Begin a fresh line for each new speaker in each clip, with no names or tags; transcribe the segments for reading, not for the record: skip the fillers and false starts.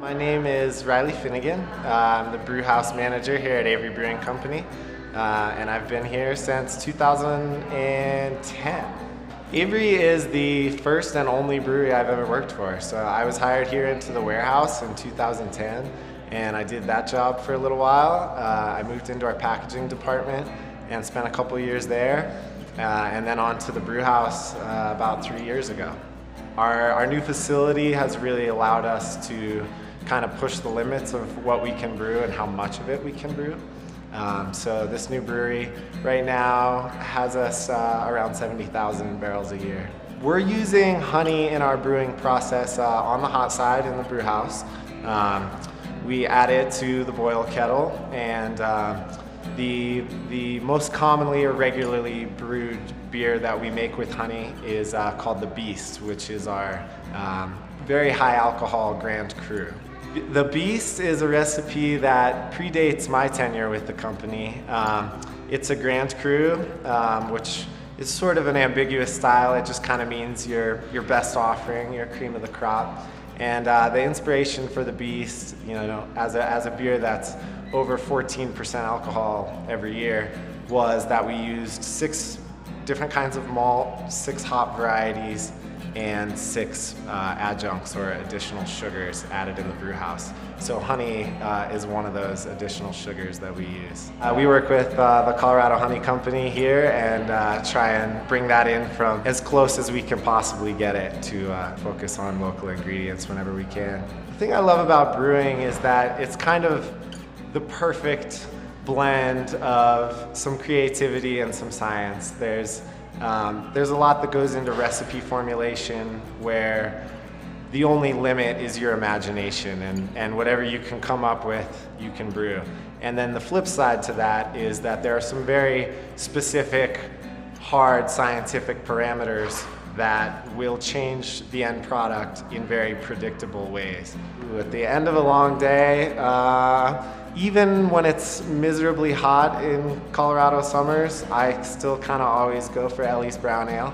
My name is Riley Finnegan. I'm the brew house manager here at Avery Brewing Company, and I've been here since 2010. Avery is the first and only brewery I've ever worked for. So I was hired here into the warehouse in 2010, and I did that job for a little while. I moved into our packaging department and spent a couple years there, and then on to the brew house about 3 years ago. Our new facility has really allowed us to kind of push the limits of what we can brew and how much of it we can brew. So this new brewery right now has us around 70,000 barrels a year. We're using honey in our brewing process on the hot side in the brew house. We add it to the boil kettle, and the most commonly or regularly brewed beer that we make with honey is called the Beast, which is our very high alcohol Grand Cru. The Beast is a recipe that predates my tenure with the company. It's a Grand Cru, which is sort of an ambiguous style. It just kind of means your best offering, your cream of the crop. And the inspiration for the Beast, as a beer that's over 14% alcohol every year, was that we used 6 different kinds of malt, 6 hop varieties, and 6 adjuncts or additional sugars added in the brew house. So honey is one of those additional sugars that we use. We work with the Colorado Honey Company here and try and bring that in from as close as we can possibly get it to focus on local ingredients whenever we can. The thing I love about brewing is that it's kind of the perfect blend of some creativity and some science. There's a lot that goes into recipe formulation where the only limit is your imagination, and whatever you can come up with, you can brew. And then the flip side to that is that there are some very specific, hard scientific parameters that will change the end product in very predictable ways. At the end of a long day, even when it's miserably hot in Colorado summers, I still kind of always go for Ellie's Brown Ale.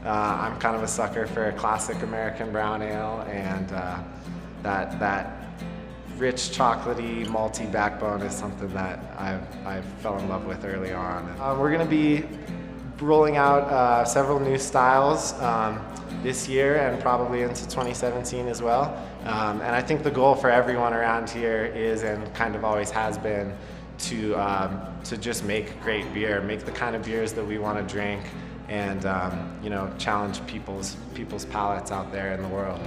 I'm kind of a sucker for a classic American brown ale, and that rich, chocolatey, malty backbone is something that I fell in love with early on. We're going to be rolling out several new styles this year and probably into 2017 as well. And I think the goal for everyone around here is, and kind of always has been, to just make great beer, make the kind of beers that we want to drink, and challenge people's palates out there in the world.